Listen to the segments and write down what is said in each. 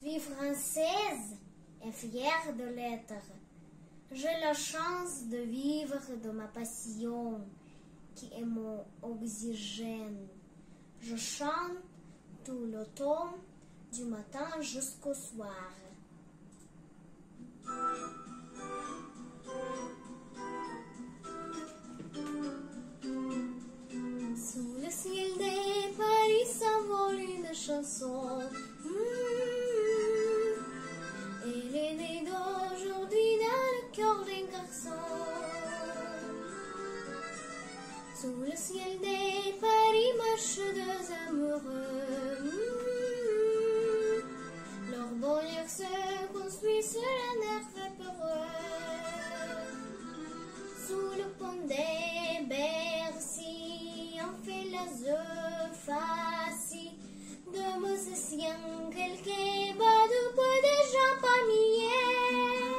suis française et fière de l'être. J'ai la chance de vivre de ma passion, qui est mon oxygène. Je chante tout l'automne, du matin jusqu'au soir. Sous le ciel des Paris s'envole une chanson. Elle est née d'aujourd'hui dans le cœur d'un garçon. Sous le ciel des Paris marchent deux amoureux. Leur bonheur se construit sur un air peureux. Sous le pont des Bercy, on fait la facie de musiciens, quelques badauds, peu de gens par milliers.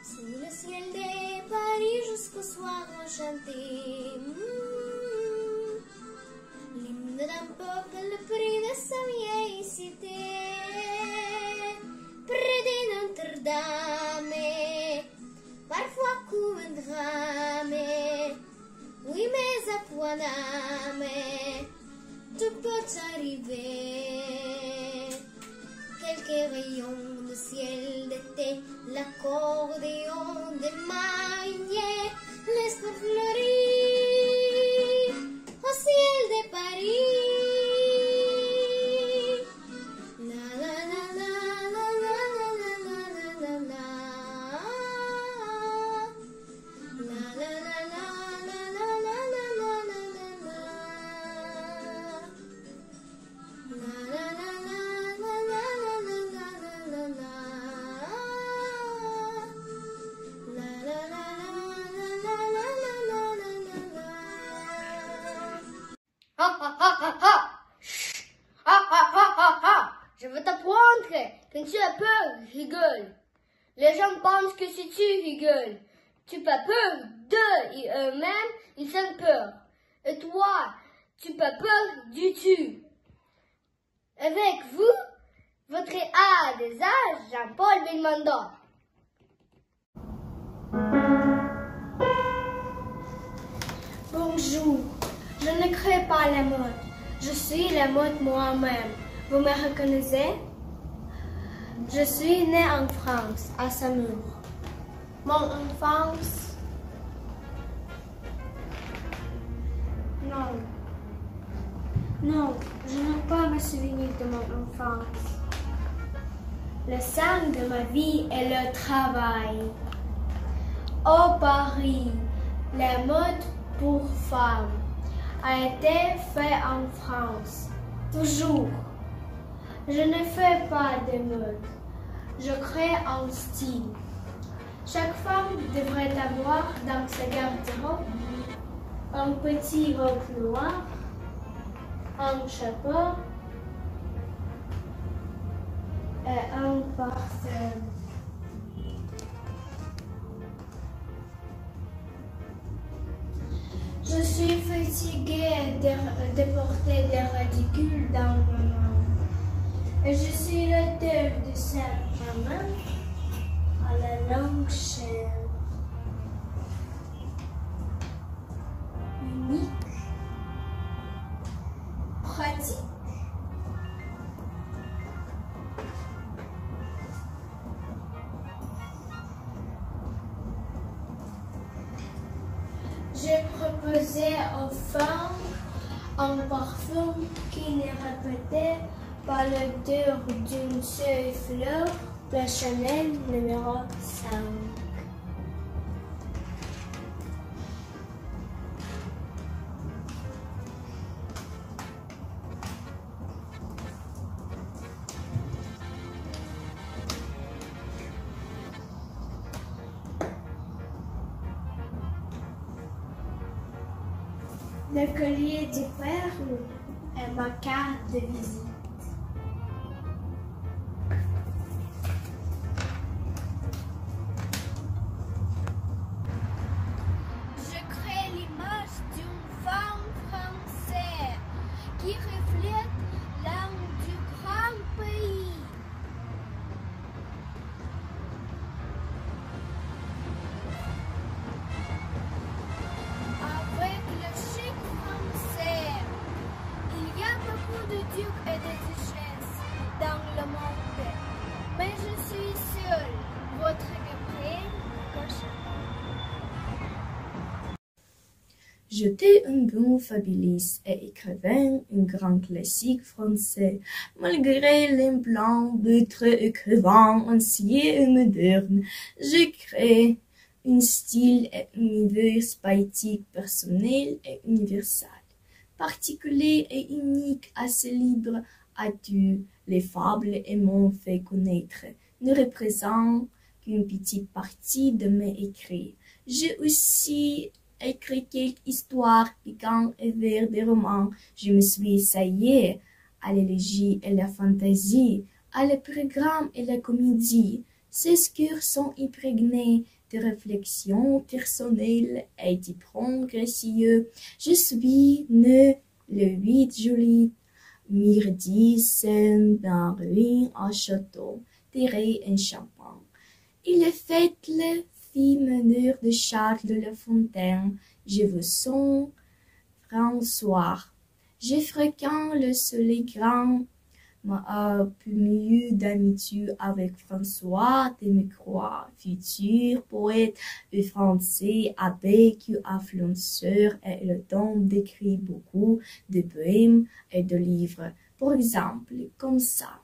Sous le ciel des Paris, jusqu'au soir, on chantait l'hymne d'un peuple, le prix de sa vieille cité. Près de Notre-Dame, parfois coule un drame. Oui, mais à Paname, tout peut arriver. Quelques rayons de ciel d'été, l'accordéon des mariniers, l'espoir fleurit au ciel de Paris. La la la la la la la la la la la. Je veux t'apprendre quand tu as peur, rigole. Les gens pensent que si tu rigoles, tu pas peur d'eux et eux-mêmes, ils ont peur. Et toi, tu pas peur du tout. Avec vous, votre A des âges, Jean-Paul Belmondo. Bonjour, je ne crée pas la mode. Je suis la mode moi-même. Vous me reconnaissez? Je suis née en France, à Saumur. Mon enfance? Non, je n'ai pas me souvenir de mon enfance. Le sang de ma vie est le travail. Au Paris, la mode pour femmes a été faite en France. Toujours. Je ne fais pas de mode. Je crée un style. Chaque femme devrait avoir dans sa garde-robe un petit robe noir, un chapeau et un parfum. Je suis fatiguée de porter des ridicules dans ma main. Et je suis l'auteur de Saint-Germain à la longue chaîne. Unique, pratique. J'ai proposé aux femmes un parfum qui ne répétait pas l'odeur d'une seule fleur, la Chanel numéro 5. Le collier de perles est ma carte de visite. Je crée l'image d'une femme française qui reflète l'âme du grand pays. J'étais un bon fabuliste et écrivain, un grand classique français. Malgré l'implant d'être écrivain ancien et moderne, j'ai créé un style et un univers poétique personnel et universel, particulier et unique, assez libre à tous. Les fables et m'ont fait connaître ne représentent qu'une petite partie de mes écrits. J'ai aussi écrit quelques histoires piquantes et vers des romans. Je me suis essayée à l'élégie et la fantaisie, à le programme et la comédie. Ces scores sont imprégnés de réflexions personnelles et de progressieux. Je suis née le 8 juillet 1010 dans ruine à Château, terré en Champagne. Il est fait le fille meneur de Charles de La Fontaine. Je vous sens François. Je fréquente le soleil grand, m'a peu mieux d'amitié avec François de Mecroix, futur poète français avec influenceur et le temps d'écrire beaucoup de poèmes et de livres. Par exemple, comme ça.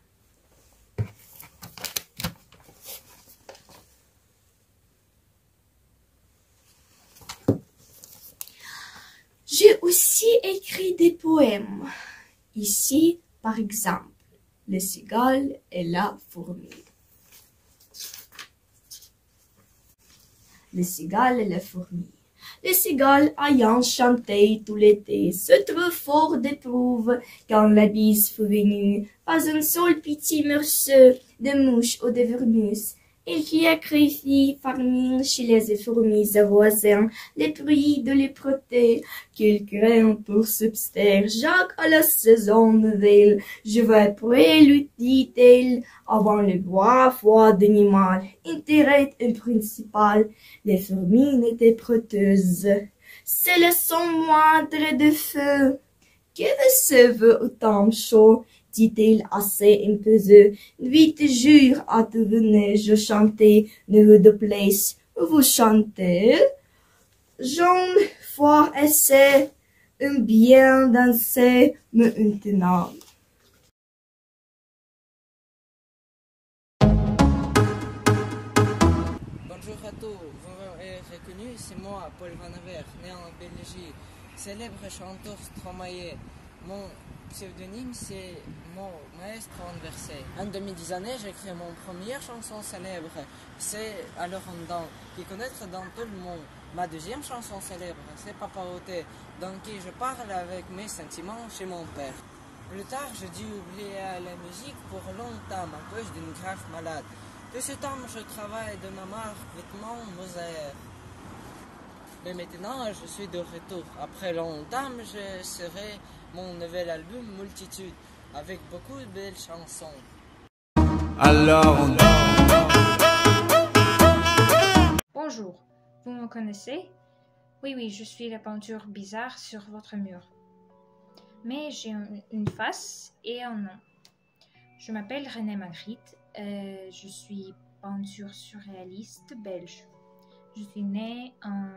J'ai aussi écrit des poèmes. Ici, par exemple, le cigale et la fourmi. Le cigale et la fourmi. Le cigale ayant chanté tout l'été se trouve fort d'éprouve quand la bise fut venue. Pas un seul petit morceau de mouche ou de vermousse. Il qui sacrifie famine chez les fourmis voisins, les prix de les proter, qu'ils craignent pour subsister. Jacques à la saison nouvelle, je vais près, lui dit-elle, avant le bois froid d'animal. Intérêt principal, les fourmis n'étaient proteuses. C'est le son moindre de feu. Que veut au temps chaud? Dit-il assez impetueux. 8 jours à devenir, je chantais, ne de place. Vous chantez? J'en fois essaie, un bien danser, me maintenant. Bonjour à tous, vous m'avez reconnu, c'est moi, Paul Van Aver, né en Belgique, célèbre chanteur stromae. Mon pseudonyme, c'est mon maestro inversé. En 2010 années, j'ai créé mon première chanson célèbre, c'est Alors on danse, qui connaître dans tout le monde. Ma deuxième chanson célèbre, c'est Papa Oté, dans qui je parle avec mes sentiments chez mon père. Plus tard, j'ai dû oublier la musique pour longtemps à cause d'une grave malade. De ce temps, je travaille de ma marque vêtements mosaïque. Mais maintenant, je suis de retour. Après longtemps, je serai mon nouvel album Multitude, avec beaucoup de belles chansons. Alors Bonjour, vous me connaissez? Oui, je suis la peinture bizarre sur votre mur. Mais j'ai une face et un nom. Je m'appelle René Magritte, je suis peinture surréaliste belge. Je suis née en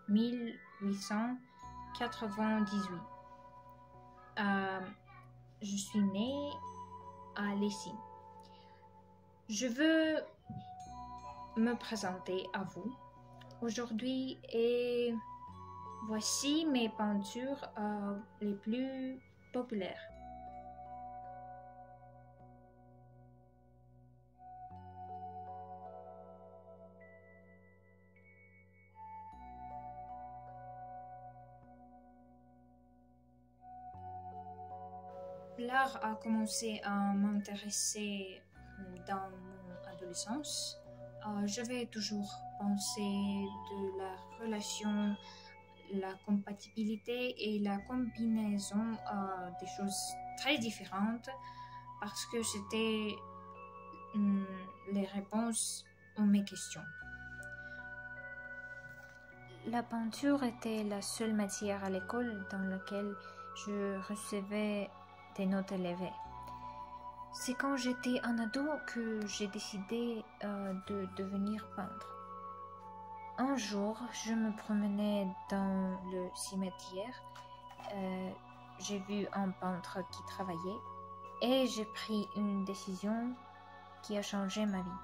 1898. Je suis née à Lessines. Je veux me présenter à vous aujourd'hui et voici mes peintures les plus populaires. L'art a commencé à m'intéresser dans mon adolescence. J'avais toujours pensé de la relation, la compatibilité et la combinaison des choses très différentes parce que c'était les réponses à mes questions. La peinture était la seule matière à l'école dans laquelle je recevais des notes élevées. C'est quand j'étais un ado que j'ai décidé de devenir peintre. Un jour, je me promenais dans le cimetière. J'ai vu un peintre qui travaillait et j'ai pris une décision qui a changé ma vie.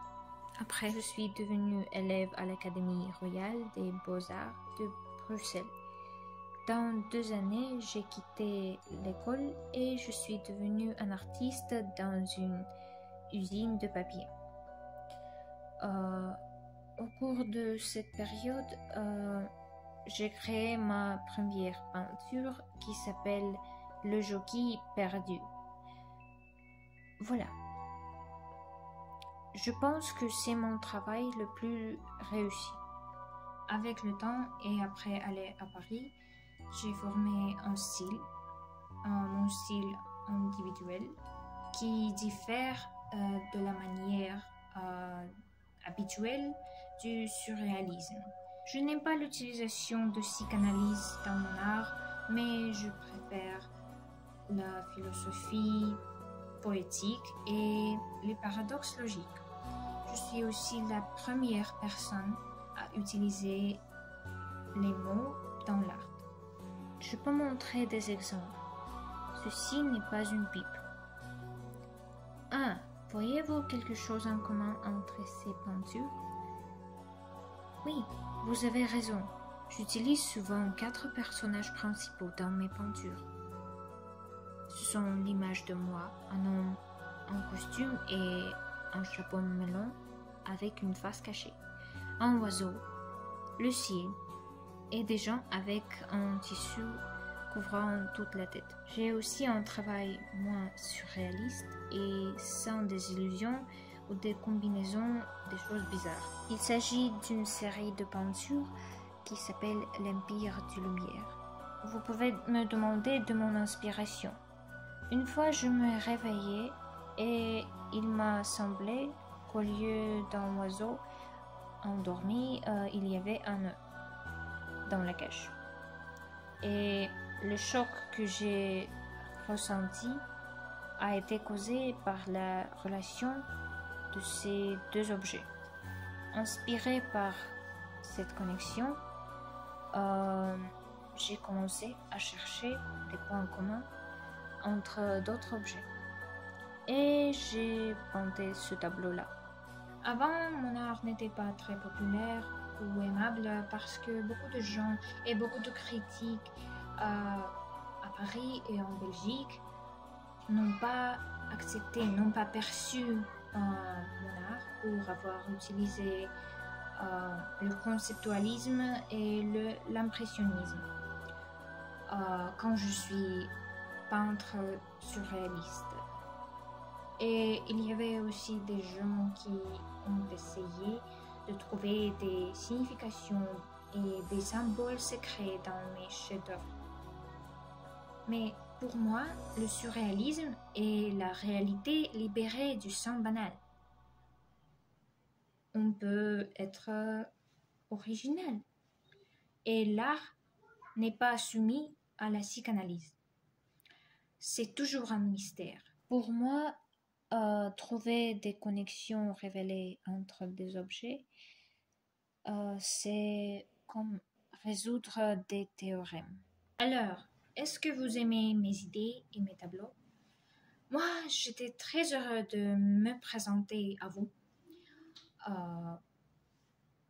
Après, je suis devenue élève à l'Académie royale des beaux-arts de Bruxelles. Dans 2 années, j'ai quitté l'école et je suis devenue un artiste dans une usine de papier. Au cours de cette période, j'ai créé ma première peinture qui s'appelle Le Jockey perdu. Voilà. Je pense que c'est mon travail le plus réussi. Avec le temps et après aller à Paris, j'ai formé un style, mon style individuel, qui diffère de la manière habituelle du surréalisme. Je n'aime pas l'utilisation de psychanalyse dans mon art, mais je préfère la philosophie poétique et les paradoxes logiques. Je suis aussi la première personne à utiliser les mots dans l'art. Je peux montrer des exemples. Ceci n'est pas une pipe. Voyez-vous quelque chose en commun entre ces peintures? Oui, vous avez raison. J'utilise souvent 4 personnages principaux dans mes peintures. Ce sont l'image de moi, un homme en costume et un chapeau melon avec une face cachée, un oiseau, le ciel et des gens avec un tissu couvrant toute la tête. J'ai aussi un travail moins surréaliste et sans des illusions ou des combinaisons des choses bizarres. Il s'agit d'une série de peintures qui s'appelle l'Empire du Lumière. Vous pouvez me demander de mon inspiration. Une fois, je me réveillais et il m'a semblé qu'au lieu d'un oiseau endormi, il y avait un œuf dans la cage. Et le choc que j'ai ressenti a été causé par la relation de ces 2 objets. Inspiré par cette connexion, j'ai commencé à chercher des points communs entre d'autres objets. Et j'ai peinté ce tableau-là. Avant, mon art n'était pas très populaire ou aimable parce que beaucoup de gens et beaucoup de critiques à Paris et en Belgique n'ont pas accepté, n'ont pas perçu mon art pour avoir utilisé le conceptualisme et l'impressionnisme. Quand je suis peintre surréaliste. Et il y avait aussi des gens qui ont essayé de trouver des significations et des symboles secrets dans mes chefs-d'œuvre. Mais pour moi, le surréalisme est la réalité libérée du sens banal. On peut être original. Et l'art n'est pas soumis à la psychanalyse. C'est toujours un mystère. Pour moi, trouver des connexions révélées entre des objets, c'est comme résoudre des théorèmes. Alors, est-ce que vous aimez mes idées et mes tableaux? Moi, j'étais très heureux de me présenter à vous.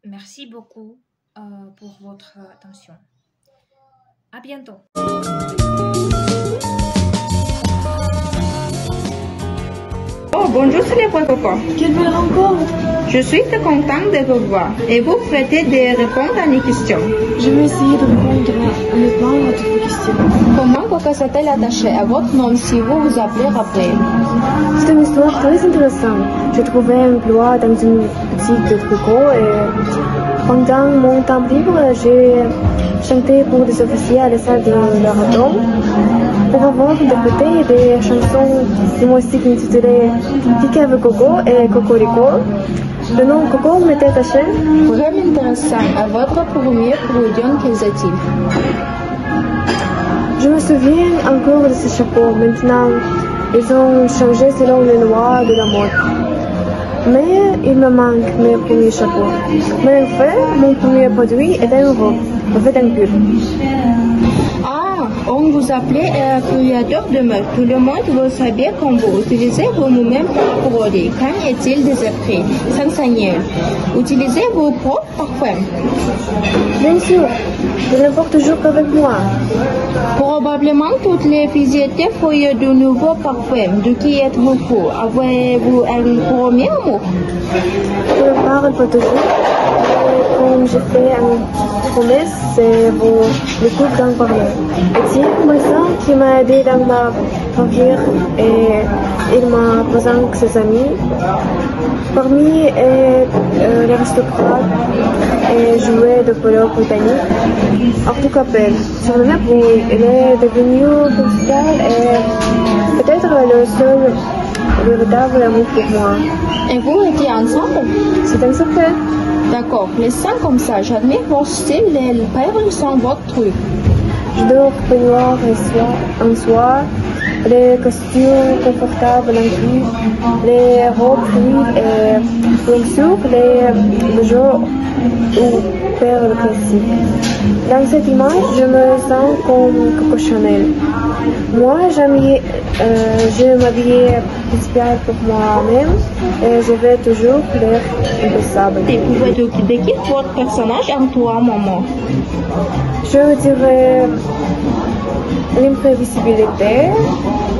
Merci beaucoup pour votre attention. À bientôt. Oh, bonjour, c'est les Coco. Quelle belle rencontre! Je suis très contente de vous voir et vous prêtez de répondre à mes questions. Je vais essayer de répondre honnêtement à toutes vos questions. Comment Coco s'est-elle attachée à votre nom si vous vous appelez Raphaël? C'est une histoire très intéressante. J'ai trouvé un emploi dans une boutique de tricot et pendant mon temps libre, j'ai chanté pour des officiers à la salle de marathon pour avoir interprété des chansons de mon style intitulé Piqué avec Coco et Cocorico. Le nom Coco m'était attaché. Vraiment intéressant. À votre premier production, quels est-il? Je me souviens encore de ce chapeau. Maintenant, ils ont changé selon les lois de la mode. Mais il me manque mes premiers chapeaux. Mais en fait, mon premier produit était une robe, en fait un pull. Ah, on vous appelait créateur de mode. Tout le monde veut savoir quand vous utilisez vous-même produits. Qu'en est-il des prix? S'enseigner. Utilisez-vous propres parfums? Bien sûr, je le porte toujours avec moi. Probablement toutes les visiteurs fouillent de nouveaux parfums. De qui êtes-vous pour? Avez-vous un premier amour? Je ne parle pas toujours. Quand je fais une promesse, c'est le coup d'en parler. Et c'est Moisson qui m'a aidé dans ma carrière et il m'a présenté ses amis. Parmi les aristocrates et joueurs de polo britannique, Arthur Capel. Sur le oui, il est devenu principal et peut-être le seul véritable amour pour moi. Et vous étiez ensemble? C'est un secret. D'accord, laissons comme ça. J'admire votre style, les perles sont votre truc. J'adore peignoir en soie, les costumes confortables en cuir, les robes fluides et bien sûr les bijoux ou perles classiques. Dans cette image, je me sens comme Coco Chanel. Moi, je m'habille spécial pour moi-même et je vais toujours l'air impossible. Et vous pouvez décrire votre personnage en 3 moments? Je dirais l'imprévisibilité,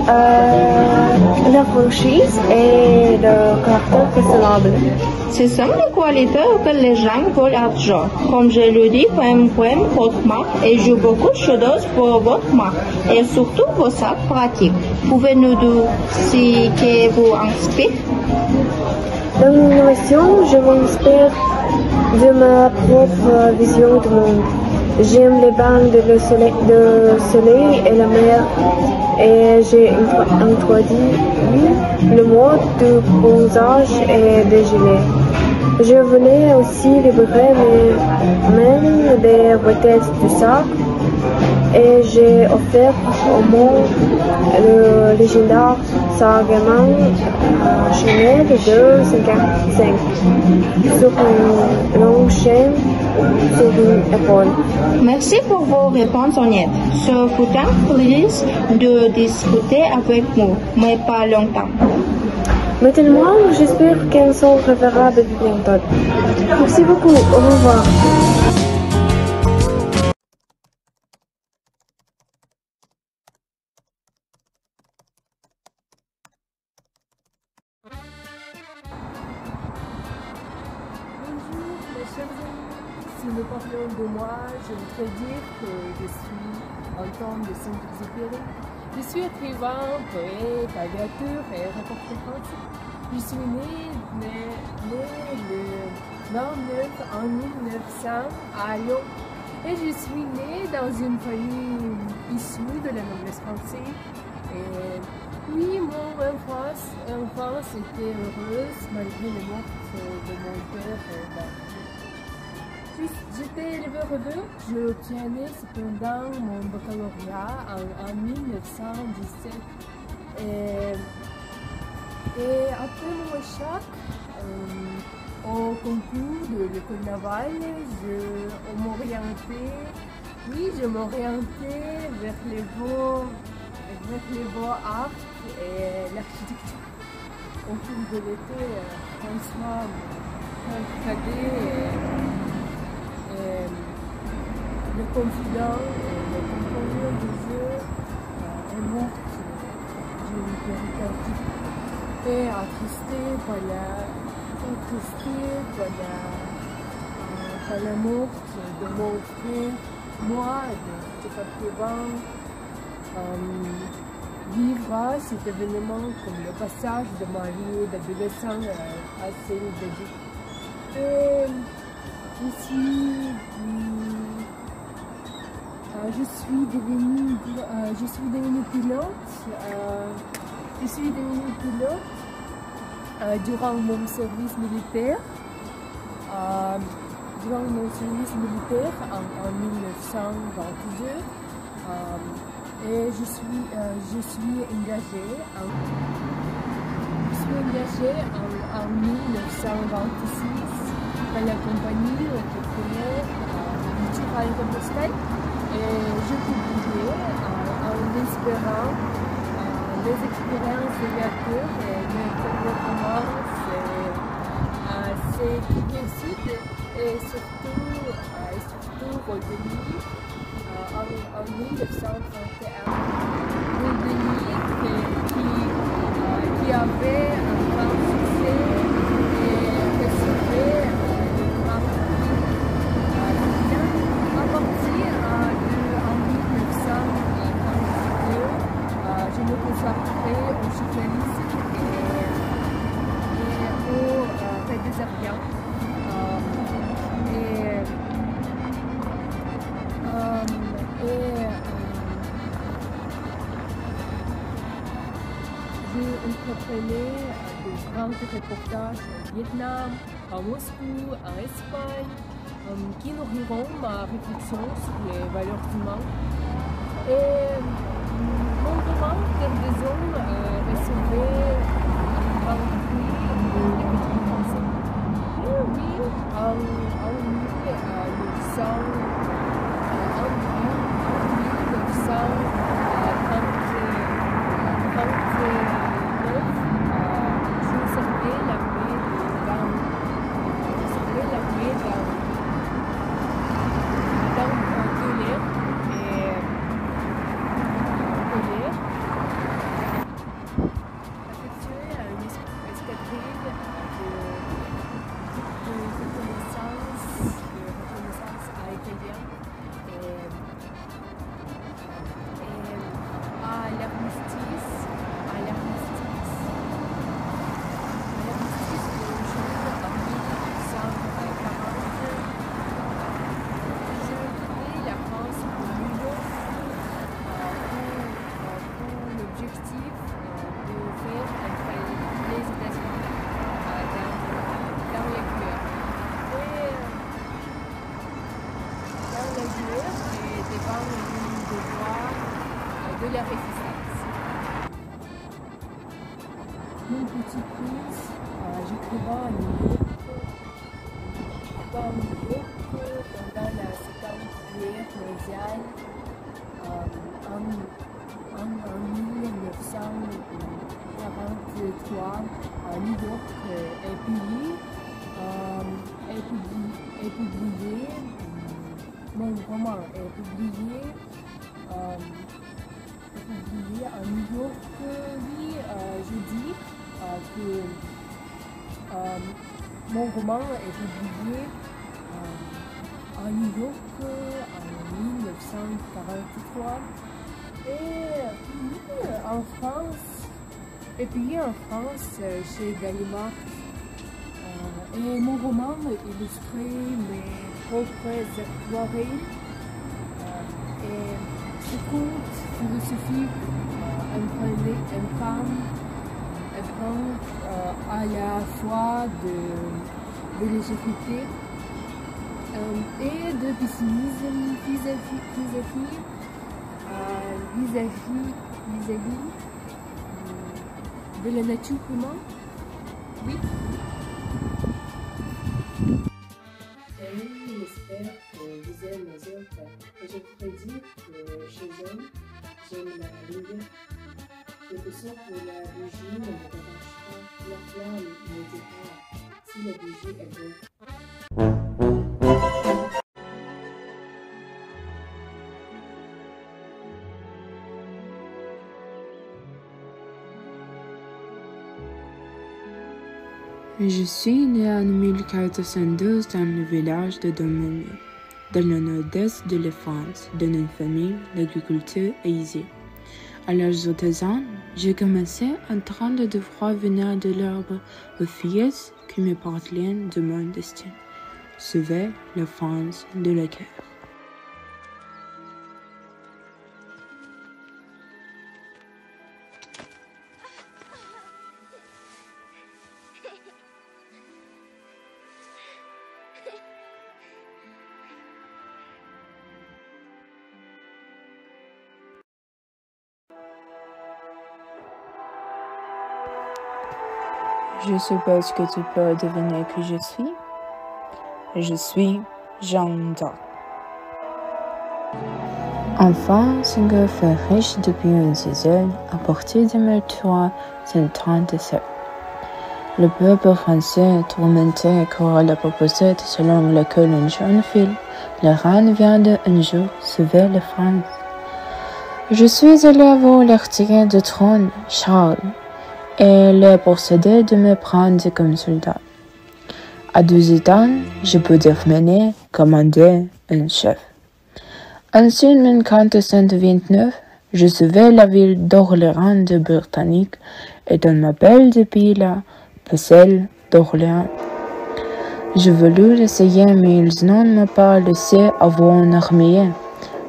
la franchise et le caractère raisonnable. Ce sont les qualités que les gens veulent avoir. Comme je le dis, j'aime votre marque et joue beaucoup de choses pour votre marque et surtout vos sacs pratiques. Pouvez-nous dire ce qui vous inspire? Dans l'innovation, je m'inspire de ma propre vision du monde. J'aime les bancs de soleil et la mer et j'ai introduit le mode de bronzage et de gilet. Je voulais aussi libérer même des bouteilles de sac et j'ai offert au monde le légendaire Sargaman Chanel de 55 sur une longue chaîne sur une épaule. Merci pour vos réponses honnêtes. Ce fut un plaisir de discuter avec vous, mais pas longtemps. Maintenant, j'espère qu'elles sont reverra bientôt. Merci beaucoup. Au revoir. Bonjour mes chers amis, si nous parlons de moi, je voudrais dire que je suis Antoine de Saint-Exupéry. Je suis écrivain, poète, aviateur et reporter français. Je suis né le 29 en 1900 à Lyon et je suis née dans une famille issue de la noblesse française. Et oui, mon enfance était heureuse malgré les morts de mon père. J'étais éleveur heureux, je obtenais cependant mon baccalauréat en 1917. Et après mon échec au concours de l'école navale, je m'orientais vers les beaux-arts et l'architecture. Au cours de l'été, François Cadet le confident, le compagnon de jeu est mort d'une péricardique et attristé par la mort de mon frère. Moi, de Stéphane vivra cet événement comme le passage de ma vie d'adolescent à celle d'adulte. Et je suis devenue pilote. Durant mon service militaire. En 1922. Et je suis engagée suis engagée en 1926 dans la compagnie pétrolière Mutual Repostel et je publiais en espérant les expériences de lecture et les performances c'est qui réussite et surtout Rodney en 1931. Rodney qui avait un grand succès et recevait le marketing bien à partir en 1942. Je me consacrais au journalisme et aux rédacteurs. J'ai entreprenais de grands reportages au Vietnam, à Moscou, en Espagne, qui nourriront ma réflexion sur les valeurs humaines. Et mon roman, Terre des Hommes, recevait un grand prix de l'écriture française. Et oui, en 1943 à New York est publié, mon roman est publié à New York. Oui, je dis que mon roman est publié à New York en 1943 et en France. Et puis en France, chez Gallimard, et mon roman illustre mes propres aquarelles et ce conte philosophique imprime à la fois de légèreté et de pessimisme vis-à-vis de la nature humaine. Oui. J'espère que vous aimez mes œuvres et je voudrais dire que chez eux, j'aime la lumière. Quelque sorte que la bougie ne me dérange pas, la flamme me dit pas si la bougie est bonne. Je suis née en 1412 dans le village de Domène, dans le nord-est de la France, dans une famille d'agriculteurs aisés. À l'âge de 13 ans, j'ai commencé à entendre de voix venir de l'arbre aux filles qui me parlaient de mon destin. Sauver la France de la guerre. Je suppose que tu peux deviner qui je suis. Je suis Jeanne d'Arc. Enfant, single fait riche depuis une dizaine à partir de 1337. Le peuple français tourmenté car la proposette selon laquelle une jeune fille, la reine vient d'un jour sauver la France. Je suis allé voir l'hertier de trône, Charles, et le procédé de me prendre comme soldat. À 12 ans, je peux devenir commander un chef. Ainsi, en 1429, je sauvais la ville d'Orléans de Britannique et on m'appelle depuis là Pucelle d'Orléans. Je voulus l'essayer, mais ils n'ont pas laissé avoir une armée.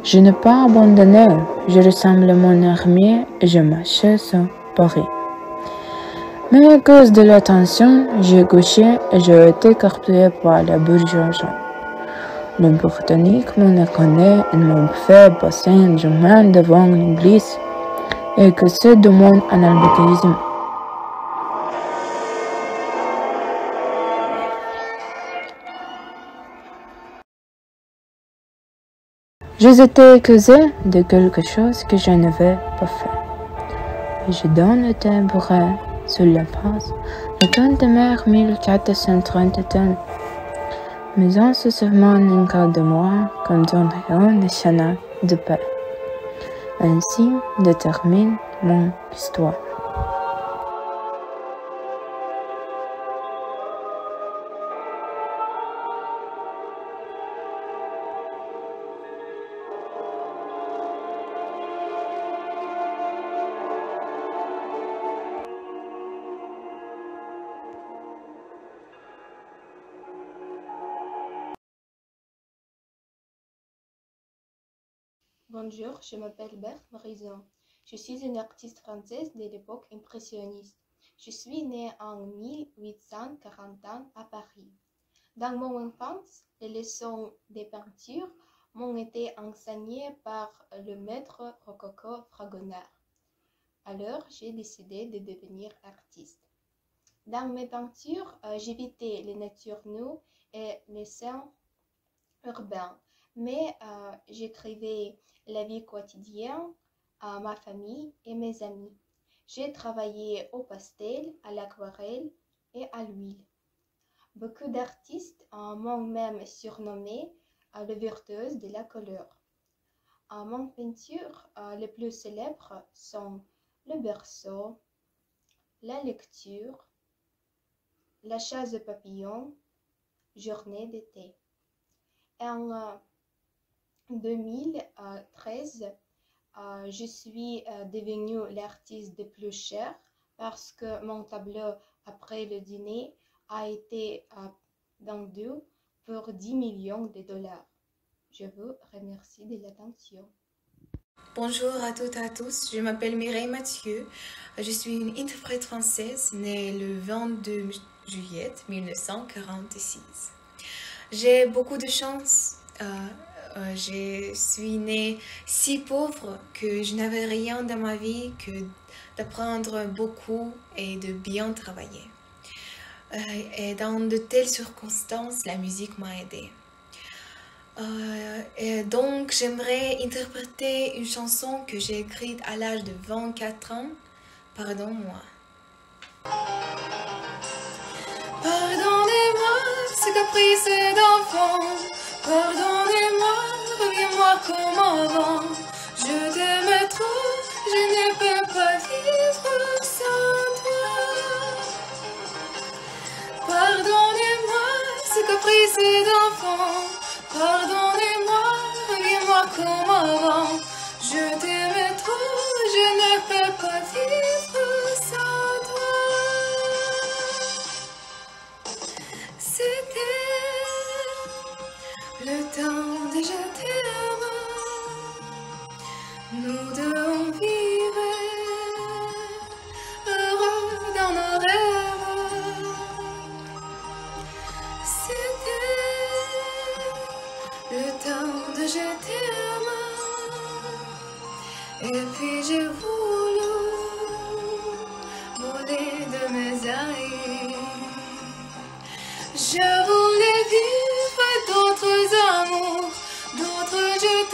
Je n'ai pas abandonné, je ressemble à mon armée et je marchais sur Paris. Mais à cause de la tension, j'ai gauché et j'ai été capturé par la bourgeoisie. Les Britanniques m'ont reconnu et m'ont fait passer un chemin devant l'église et que c'est de mon analphabétisme. J'ai été accusé de quelque chose que je n'avais pas fait. Et je donne le tabouret sur la place le 30 mai 1431. Mais on se souvient encore de moi comme un héros national de paix. Ainsi détermine mon histoire. Bonjour, je m'appelle Berthe Morizon. Je suis une artiste française de l'époque impressionniste. Je suis née en 1840 à Paris. Dans mon enfance, les leçons de peinture m'ont été enseignées par le maître rococo Fragonard. Alors, j'ai décidé de devenir artiste. Dans mes peintures, j'évitais les natures nues et les scènes urbaines, mais j'écrivais la vie quotidienne, à ma famille et mes amis. J'ai travaillé au pastel, à l'aquarelle et à l'huile. Beaucoup d'artistes m'ont même surnommé le virtuose de la couleur. Mon peinture les plus célèbres sont le berceau, la lecture, la chasse papillon, journée d'été. En 2013, je suis devenue l'artiste le plus cher parce que mon tableau après le dîner a été vendu pour 10 millions de dollars. Je vous remercie de l'attention. Bonjour à toutes et à tous, je m'appelle Mireille Mathieu. Je suis une interprète française née le 22 juillet 1946. J'ai beaucoup de chance. Je suis née si pauvre que je n'avais rien dans ma vie que d'apprendre beaucoup et de bien travailler. Et dans de telles circonstances, la musique m'a aidée. Et donc, j'aimerais interpréter une chanson que j'ai écrite à l'âge de 24 ans. Pardonne-moi. Pardonnez-moi ce caprice d'enfant. Pardonnez-moi, reviens-moi comme avant. Je t'aime trop, je ne peux pas vivre sans toi. Pardonnez-moi ce caprice d'enfant. Pardonnez-moi, reviens-moi comme avant. Je t'aime trop, je ne peux pas vivre sans toi. C'était le temps de je t'aime. Nous deux on vivait heureux dans nos rêves. C'était le temps de je t'aime. Et puis j'ai voulu voler de mes ailes.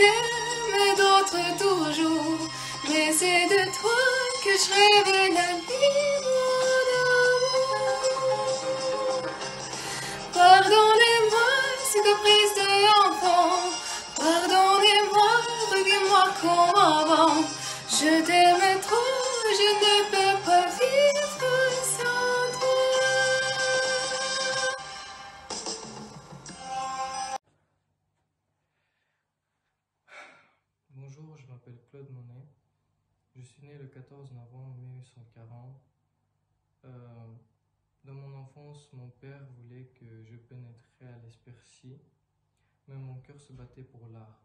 t'aime, d'autres toujours. Mais c'est de toi que je rêve la vie, mon amour. Pardonnez-moi ces caprices d'enfant. Pardonnez-moi, reviens-moi comme avant. Je t'aime trop, je ne peux pas vivre sans toi. Bonjour, je m'appelle Claude Monet. Je suis né le 14 novembre 1840. Dans mon enfance, mon père voulait que je pénétrais à l'Espercy, mais mon cœur se battait pour l'art.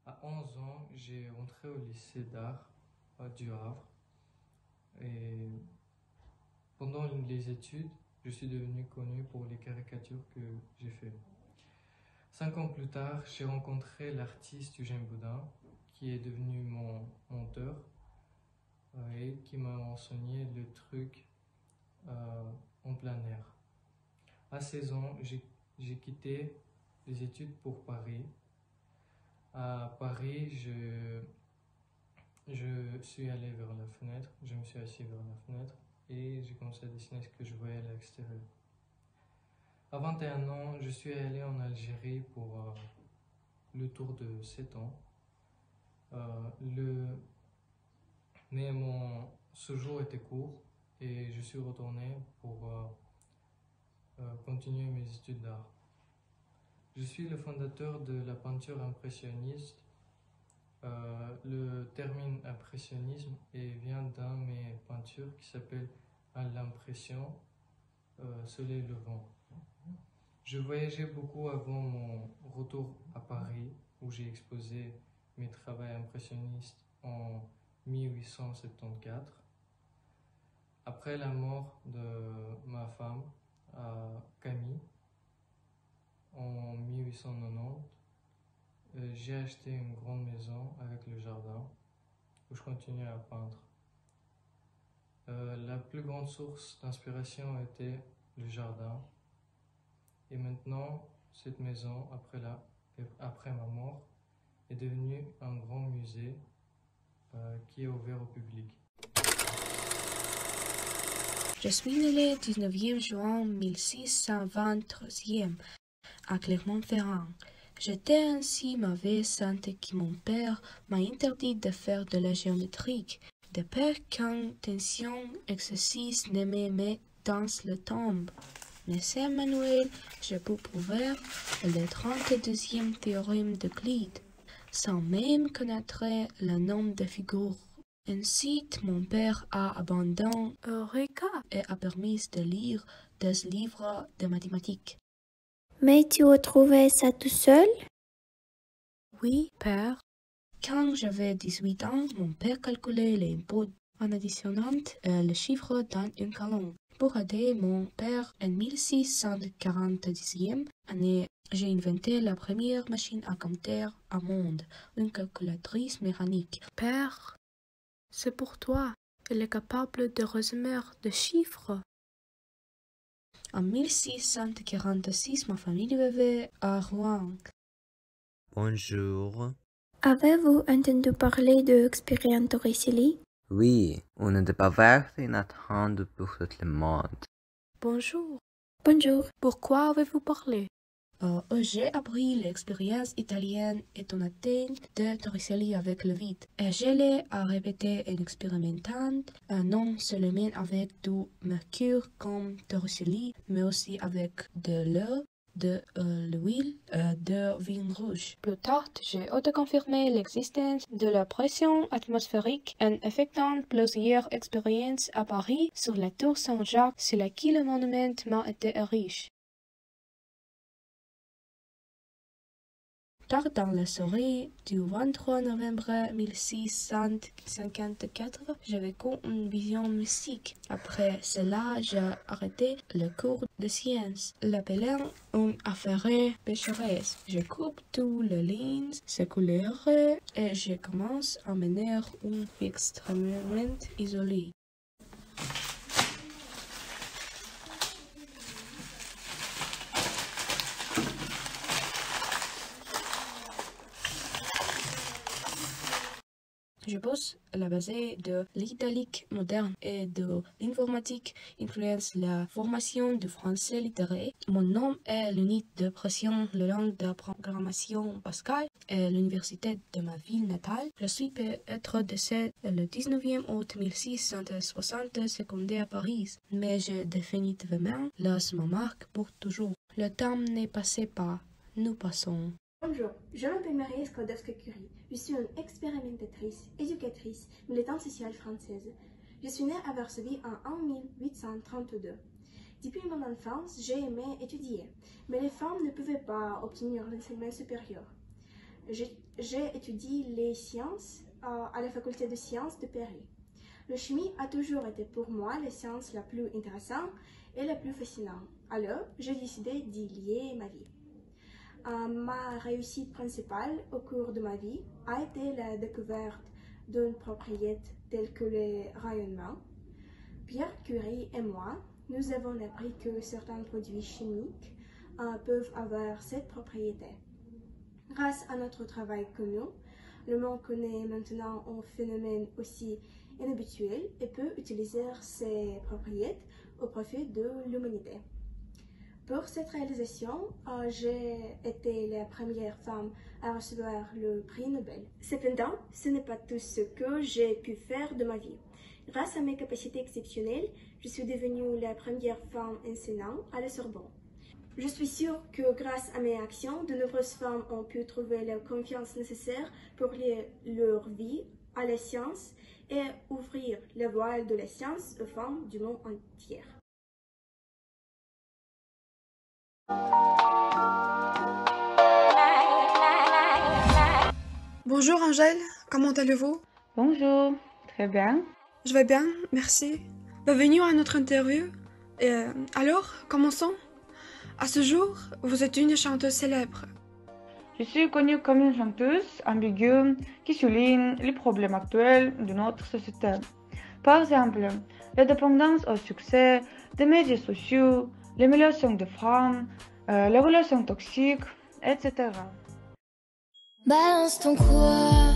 À 11 ans, j'ai entré au lycée d'art du Havre. Et pendant les études, je suis devenu connu pour les caricatures que j'ai faites. 5 ans plus tard, j'ai rencontré l'artiste Eugène Boudin, qui est devenu mon mentor et qui m'a enseigné le truc en plein air. À 16 ans, j'ai quitté les études pour Paris. À Paris, je suis allé vers la fenêtre, je me suis assis vers la fenêtre et j'ai commencé à dessiner ce que je voyais à l'extérieur. À 21 ans, je suis allé en Algérie pour le tour de 7 ans. Mais mon séjour était court et je suis retourné pour continuer mes études d'art. Je suis le fondateur de la peinture impressionniste. Le terme impressionnisme vient d'un de mes peintures qui s'appelle À l'impression, Soleil levant. Je voyageais beaucoup avant mon retour à Paris, où j'ai exposé mes travaux impressionnistes en 1874. Après la mort de ma femme, Camille, en 1890, j'ai acheté une grande maison avec le jardin, où je continuais à peindre. La plus grande source d'inspiration était le jardin. Et maintenant, cette maison, après ma mort, est devenue un grand musée qui est ouvert au public. Je suis né le 19e juin 1623 à Clermont-Ferrand. J'étais ainsi mauvaise santé que mon père m'a interdit de faire de la géométrie, de peur qu'une tension excessive ne me mette dans le tombe. Monsieur Manuel, je peux prouver le 32e théorème d'Euclide, sans même connaître le nom de figure. Ensuite, mon père a abandonné Eureka et a permis de lire des livres de mathématiques. Mais tu as trouvé ça tout seul? Oui, père. Quand j'avais 18 ans, mon père calculait les inputs en additionnant les chiffres dans une colonne. Pour aider mon père, en 1640e année, j'ai inventé la première machine à compter au monde, une calculatrice mécanique. Père, c'est pour toi. Elle est capable de résumer des chiffres. En 1646, ma famille vivait à Rouen. Bonjour. Avez-vous entendu parler de l'expérience Torricelli? Oui, une de bavarde inattendue pour tout le monde. Bonjour. Bonjour. Pourquoi avez-vous parlé? J'ai appris l'expérience italienne étonnante de Torricelli avec le vide. Et je l'ai répété en expérimentant non seulement avec du mercure comme Torricelli, mais aussi avec de l'eau, de l'huile, de vin rouge. Plus tard, j'ai auto-confirmé l'existence de la pression atmosphérique en effectuant plusieurs expériences à Paris sur la tour Saint-Jacques sur laquelle le monument m'a été érigé. Tard dans la soirée du 23 novembre 1654, j'ai vécu une vision mystique. Après cela, j'ai arrêté le cours de sciences, l'appelant une affaire pécheresse. Je coupe tous les lignes séculaires et je commence à mener une vie extrêmement isolée. Je pense la base de l'italique moderne et de l'informatique influence la formation du français littéraire. Mon nom est l'unité de pression de langue de programmation Pascal et l'université de ma ville natale. Je suis peut-être décédé le 19e août 1660 secondaire à Paris, mais je définitivement laisse ma marque pour toujours. Le temps n'est passé pas, nous passons. Bonjour, je m'appelle Marie Skłodowska-Curie. Je suis une expérimentatrice, éducatrice, militante sociale française. Je suis née à Varsovie en 1832. Depuis mon enfance, j'ai aimé étudier, mais les femmes ne pouvaient pas obtenir l'enseignement supérieur. J'ai étudié les sciences à la faculté de sciences de Paris. La chimie a toujours été pour moi la science la plus intéressante et la plus fascinante. Alors, j'ai décidé d'y lier ma vie. Ma réussite principale au cours de ma vie a été la découverte d'une propriété telle que le rayonnement. Pierre Curie et moi, nous avons appris que certains produits chimiques peuvent avoir cette propriété. Grâce à notre travail connu, le monde connaît maintenant un phénomène aussi inhabituel et peut utiliser ces propriétés au profit de l'humanité. Pour cette réalisation, j'ai été la première femme à recevoir le prix Nobel. Cependant, ce n'est pas tout ce que j'ai pu faire de ma vie. Grâce à mes capacités exceptionnelles, je suis devenue la première femme enseignante à la Sorbonne. Je suis sûre que grâce à mes actions, de nombreuses femmes ont pu trouver la confiance nécessaire pour lier leur vie à la science et ouvrir la voie de la science aux femmes du monde entier. Bonjour Angèle, comment allez-vous? Bonjour, très bien. Je vais bien, merci. Bienvenue à notre interview. Alors, commençons. À ce jour, vous êtes une chanteuse célèbre. Je suis connue comme une chanteuse ambiguë qui souligne les problèmes actuels de notre société. Par exemple, la dépendance au succès des médias sociaux, l'émulation des femmes, les relations toxiques, etc. Balance ton quoi.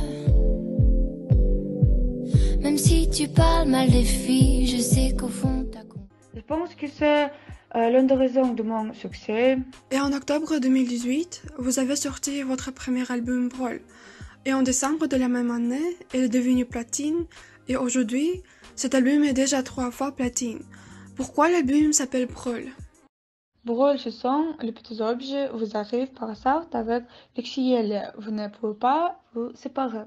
Même si tu parles mal des filles, je sais qu'au fond t'as compris. Je pense que c'est l'une des raisons de mon succès. Et en octobre 2018, vous avez sorti votre premier album Brol. Et en décembre de la même année, il est devenu platine. Et aujourd'hui, cet album est déjà 3 fois platine. Pourquoi l'album s'appelle Brol? Brol, ce sont les petits objets qui vous arrivent par hasard avec l'exiel. Vous ne pouvez pas vous séparer.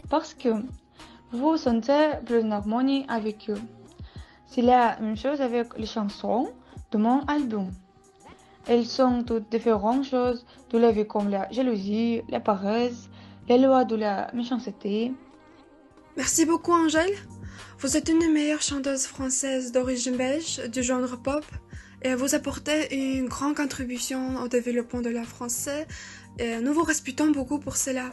Parce que vous vous sentez plus en harmonie avec eux. C'est la même chose avec les chansons de mon album. Elles sont toutes différentes choses de la vie comme la jalousie, la paresse, les lois de la méchanceté. Merci beaucoup Angèle. Vous êtes une des meilleures chanteuses françaises d'origine belge du genre pop et vous apportez une grande contribution au développement de la français et nous vous respectons beaucoup pour cela.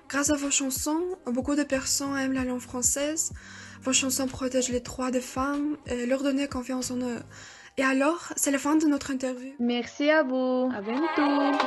Grâce à vos chansons, beaucoup de personnes aiment la langue française. Vos chansons protègent les droits des femmes et leur donnent confiance en eux. Et alors, c'est la fin de notre interview. Merci à vous. À bientôt.